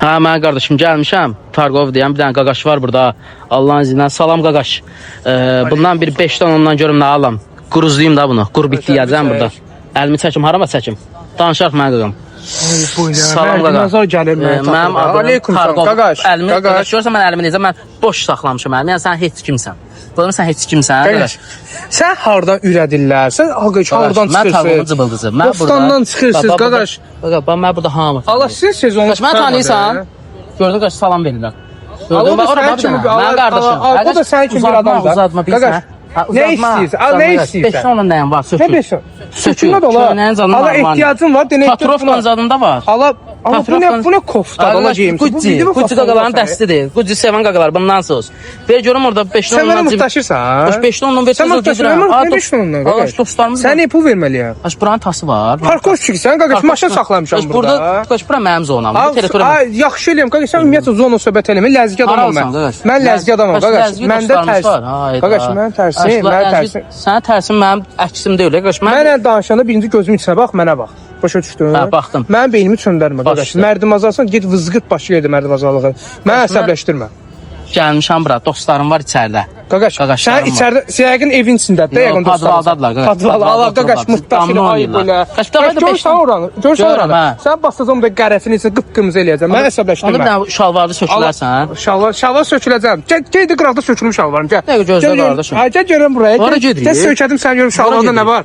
Ha, mən qardaşım gəlmişəm. Targov deyən bir dənə qaqaş var burada. Allahın izni ilə. Salam qaqaş. Bundan bir 5-dən ondan görüm nə alam. Quruzlayım da bunu. Qur bitdi yiyəcəm burada. Əlimi çəkim, harama çəkim? Danışaq mən qaqam. Salam qaqaş. Nazar gəlir mənə. Mənim adım Targov. Qaqaş. Əlimi qaqaş görürsən mən əlimi necə mən boş saxlamışam əlimi. Yəni sən heç kimsən. Bunu sən heç kimsən. Qaqaş. Sən hardan ürədirlər? Sən hardan çıxırsın? Mən Targovun cıbıldızı. Mən burada. Bostandan çıxırsınız qaqaş. Qaqaş, mən burada hamı. Allah sizin sezonu. Qaqaş, mən tanıyırsan? Gördün qaç salam verirlər. Allah da sənin kimi bir mən qardaşım. O da sənin kimi bir adamdır. Uzatma bilsən. Ne istəyirsən? Nə istəyirsən? 5 onunla nəyim var? Sökül. Nə 5? Sökülmə də ola. Allah ehtiyacın var. Patrovkanın zadında var. Allah bu ne kofta da geyim. Gucci qaqaların dəstidir. Gucci sevən qaqalar bundan söz. Ver görüm orada 5 onla. Sən mənə muhtaçırsan? 5 onla ver. Sən muhtaçırsan? Nə 5 onla? Qaqaş dostlarımız. Sən nə pul verməliyəm? Qaş buranın tası var. Parkovçisən qaqaş, maşın saxlamışam burada. Qaş bura mənim zonam. Bu territoriya. Yaxşı eləyəm qaqaş, sən ümumiyyətlə zona söhbət eləmə. Ləzgi adamam mən. Mən ləzgi adamam qaqaş. Məndə tərs. Qaqaş mən tərsim, mən tərsim. Sən tərsin mənim əksim deyil qaqaş. Mənə danışanda birinci gözümün içinə bax, mənə bax. Başa düşdün? Hə, baxdım. Mənim beynimi çöndərmə qaqaş. Mərdimazalsan get vızqırt başı yerdə mərdimazallığı. Mənə əsəbləşdirmə. Gəlmişəm bura, dostlarım var içəridə. Qaqaş, sən içəridə, yəqin evin içindədir də, yəqin dostlarım. Padvaldadılar qaqaş. Padval, Allah qaqaş, muhtaçlı ayıb belə. Görsən oranı, görsən oranı. Sən basacam da qərəfini isə qıpqırmızı eləyəcəm. Mən əsəbləşdirmə. Onu bir dənə şalvarda sökülərsən. Şalvar söküləcəm. Geydi qıraqda sökülmüş şalvarım, gəl. Nə gözlə qardaşım. Gəl görəm buraya. Hara gedirik? Gəl sökədim sən görüm şalvarda nə var.